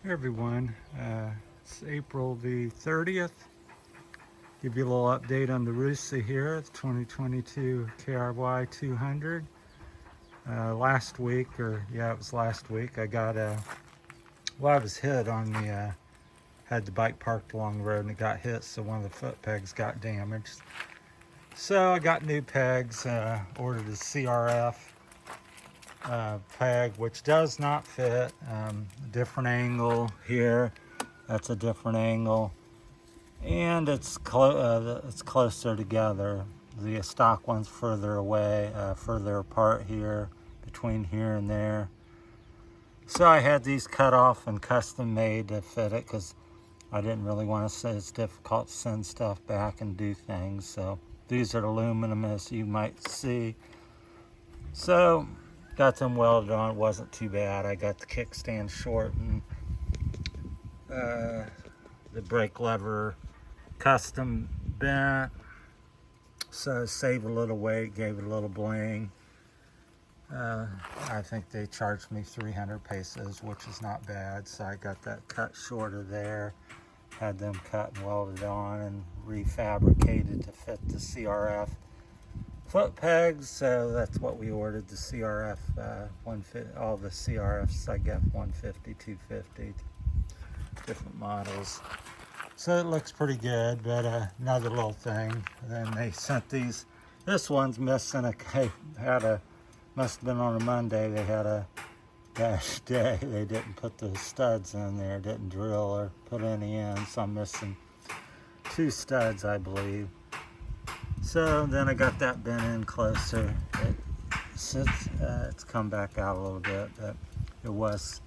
Hey everyone, it's April the 30th. Give you a little update on the Rusi here. It's 2022 KRY 200. Last week, it was last week, I got I was hit on the, had the bike parked along the road and it got hit, so one of the foot pegs got damaged. So I got new pegs, ordered a CRF peg, which does not fit. Different angle here, that's a different angle, and it's closer together. The stock one's further away, further apart here, between here and there. So I had these cut off and custom made to fit it because I didn't really want to say it's difficult to send stuff back and do things. So these are aluminum, as you might see. So got them welded on. It wasn't too bad. I got the kickstand short and the brake lever custom bent, so save a little weight, gave it a little bling. I think they charged me 300 pesos, which is not bad. So I got that cut shorter there, had them cut and welded on and refabricated to fit the CRF foot pegs. So that's what we ordered, the CRF 150, all the CRFs I get, 150, 250, different models. So it looks pretty good, but another little thing. And then they sent these, this one's missing must have been on a Monday, they had a dash day. They didn't put the studs in there, didn't drill or put any in, so I'm missing 2 studs, I believe. So then I got that bent in closer. It's come back out a little bit, but it was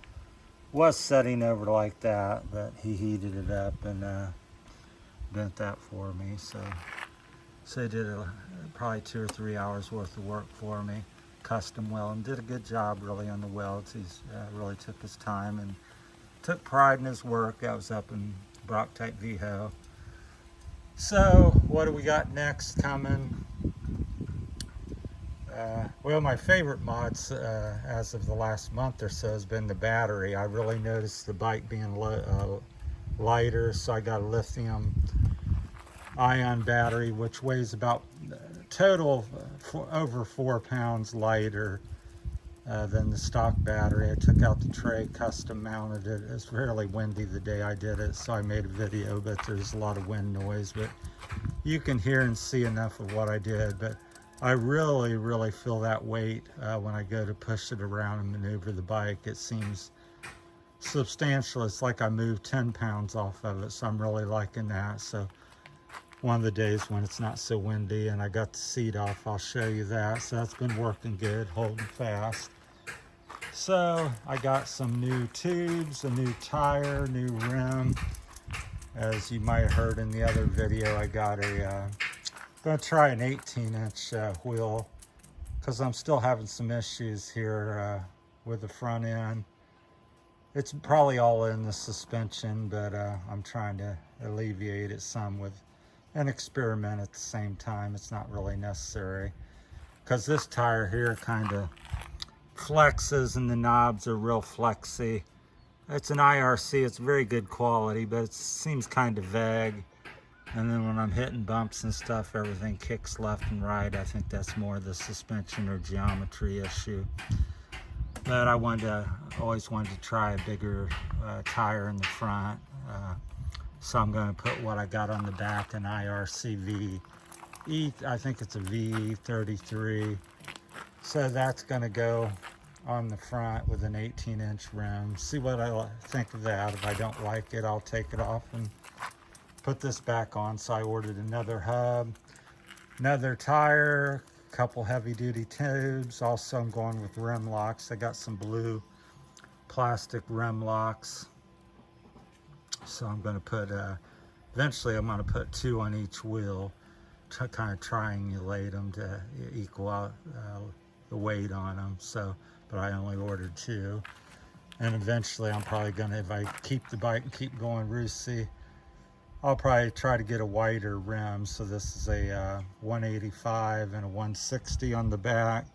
setting over like that, but he heated it up and bent that for me. So he did probably 2 or 3 hours worth of work for me, custom weld, and did a good job really on the welds. He's really took his time and took pride in his work. That was up in Barotac, Viejo. So what do we got next coming? Well, my favorite mods as of the last month or so has been the battery. I really noticed the bike being lighter, so I got a lithium ion battery, which weighs about total over 4 pounds lighter than the stock battery. I took out the tray, custom mounted it. It's really windy the day I did it, so I made a video, but there's a lot of wind noise, but you can hear and see enough of what I did. But I really feel that weight when I go to push it around and maneuver the bike. It seems substantial. It's like I moved 10 pounds off of it, so I'm really liking that. So one of the days when it's not so windy and I got the seat off, I'll show you that. So that's been working good, holding fast. So I got some new tubes, a new tire, new rim. As you might have heard in the other video, I got gonna try an 18-inch wheel because I'm still having some issues here with the front end. It's probably all in the suspension, but I'm trying to alleviate it some with an experiment at the same time. It's not really necessary because this tire here kind of flexes and the knobs are real flexy. It's an IRC, it's very good quality, but it seems kind of vague. And then when I'm hitting bumps and stuff, everything kicks left and right. I think that's more the suspension or geometry issue. But I always wanted to try a bigger tire in the front. So I'm going to put what I got on the back, an IRC I think it's a VE33. So that's going to go on the front with an 18-inch rim. See what I think of that. If I don't like it, I'll take it off and put this back on. So I ordered another hub, another tire, a couple heavy-duty tubes. Also, I'm going with rim locks. I got some blue plastic rim locks. So I'm going to put, eventually I'm going to put 2 on each wheel, to kind of triangulate them to equal out the weight on them. So, but I only ordered 2. And eventually I'm probably going to, if I keep the bike and keep going Rusi, I'll probably try to get a wider rim. So this is a 185 and a 160 on the back.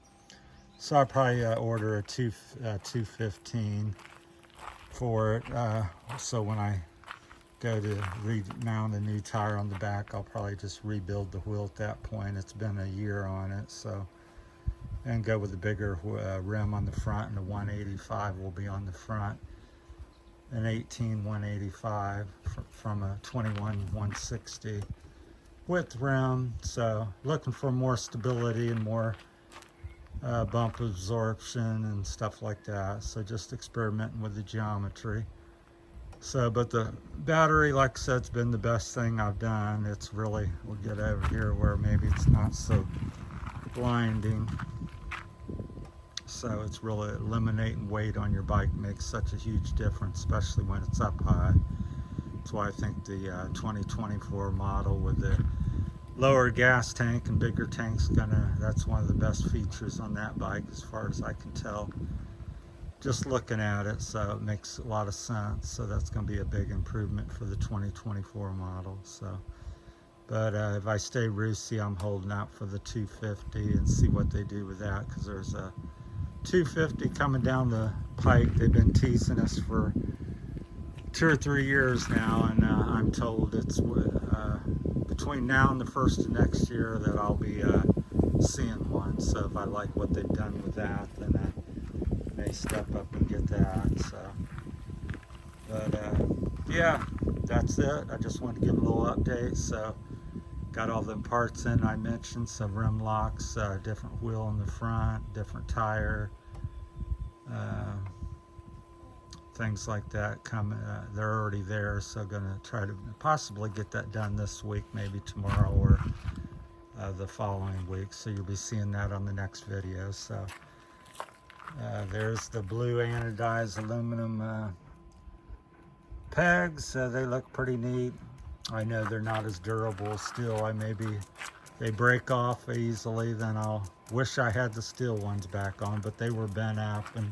So I'll probably order a 215 for it. So when I go to remount a new tire on the back, I'll probably just rebuild the wheel at that point. It's been a year on it, so, and go with the bigger rim on the front, and the 185 will be on the front, an 18 185 from a 21 160 width rim. So looking for more stability and more bump absorption and stuff like that. So just experimenting with the geometry. So, but the battery, like I said, it's been the best thing I've done. It's really, we'll get over here where maybe it's not so blinding. So it's really eliminating weight on your bike makes such a huge difference, especially when it's up high. That's why I think the 2024 model with the lower gas tank and bigger tank's that's one of the best features on that bike as far as I can tell. Just looking at it, so it makes a lot of sense. So that's going to be a big improvement for the 2024 model. So, but if I stay Rusi, I'm holding out for the 250 and see what they do with that, because there's a 250 coming down the pike. They've been teasing us for 2 or 3 years now, and I'm told it's between now and the first of next year that I'll be seeing one. So if I like what they've done with that, then I may step up and get that. So, but yeah, that's it. I just wanted to give a little update. So got all the parts in I mentioned, some rim locks, different wheel in the front, different tire, things like that coming. They're already there, so gonna try to possibly get that done this week, maybe tomorrow or the following week. So you'll be seeing that on the next video. So there's the blue anodized aluminum pegs. They look pretty neat. I know they're not as durable still. Maybe they break off easily, then I'll wish I had the steel ones back on, but they were bent up and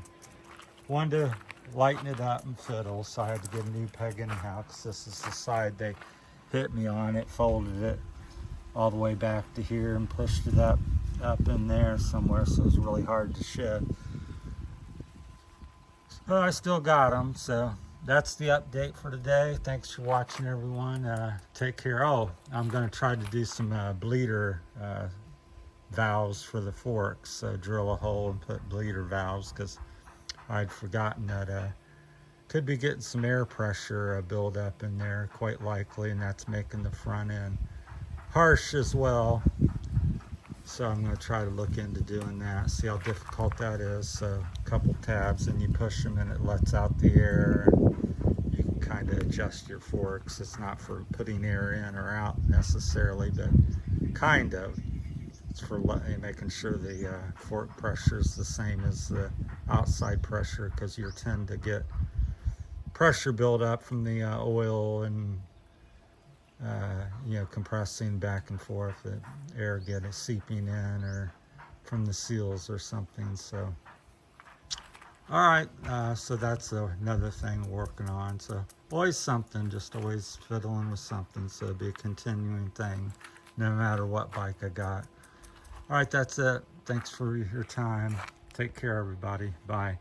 wanted to lighten it up and fiddle, so I had to get a new peg anyhow, because this is the side they hit me on. It folded it all the way back to here and pushed it up in there somewhere, so it was really hard to shed. So I still got them, so that's the update for today. Thanks for watching, everyone. Take care. Oh, I'm going to try to do some bleeder valves for the forks. So drill a hole and put bleeder valves, because I'd forgotten that could be getting some air pressure build up in there, quite likely, and that's making the front end harsh as well. So I'm going to try to look into doing that, see how difficult that is. So a couple tabs and you push them and it lets out the air, and you can kind of adjust your forks. It's not for putting air in or out necessarily, but kind of. It's for making sure the fork pressure is the same as the outside pressure, because you tend to get pressure build up from the oil and you know, compressing back and forth, the air getting seeping in, or from the seals or something. So all right, so that's another thing we're working on. So always something, just always fiddling with something, so it'll be a continuing thing no matter what bike I got. All right, that's it. Thanks for your time. Take care, everybody. Bye.